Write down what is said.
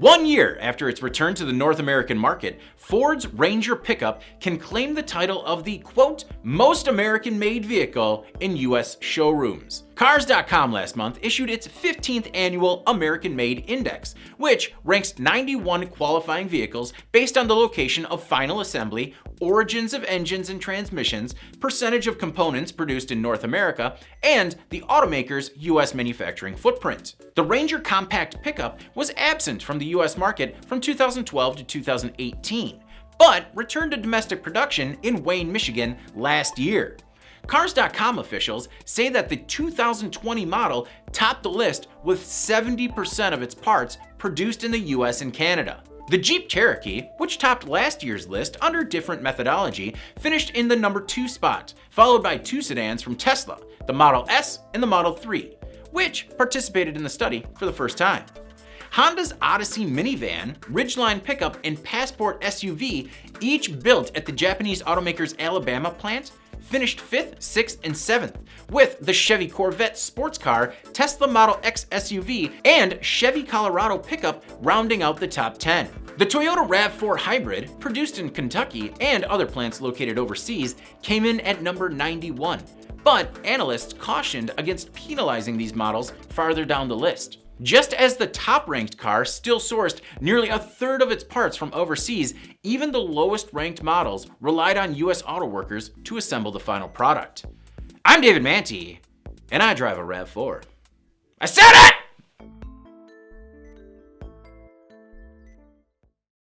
1 year after its return to the North American market, Ford's Ranger pickup can claim the title of the, quote, most American-made vehicle in US showrooms. Cars.com last month issued its 15th annual American Made Index, which ranks 91 qualifying vehicles based on the location of final assembly, origins of engines and transmissions, percentage of components produced in North America, and the automaker's US manufacturing footprint. The Ranger compact pickup was absent from the US market from 2012 to 2018, but returned to domestic production in Wayne, Michigan last year. Cars.com officials say that the 2020 model topped the list with 70% of its parts produced in the US and Canada. The Jeep Cherokee, which topped last year's list under different methodology, finished in the number 2 spot, followed by 2 sedans from Tesla, the Model S and the Model 3, which participated in the study for the first time. Honda's Odyssey minivan, Ridgeline pickup, and Passport SUV, each built at the Japanese automaker's Alabama plant, finished 5th, 6th, and 7th, with the Chevy Corvette sports car, Tesla Model X SUV, and Chevy Colorado pickup rounding out the top 10. The Toyota RAV4 Hybrid, produced in Kentucky and other plants located overseas, came in at number 91, but analysts cautioned against penalizing these models farther down the list. Just as the top-ranked car still sourced nearly a third of its parts from overseas, even the lowest-ranked models relied on US auto workers to assemble the final product. I'm David Manti, and I drive a RAV4. I said it!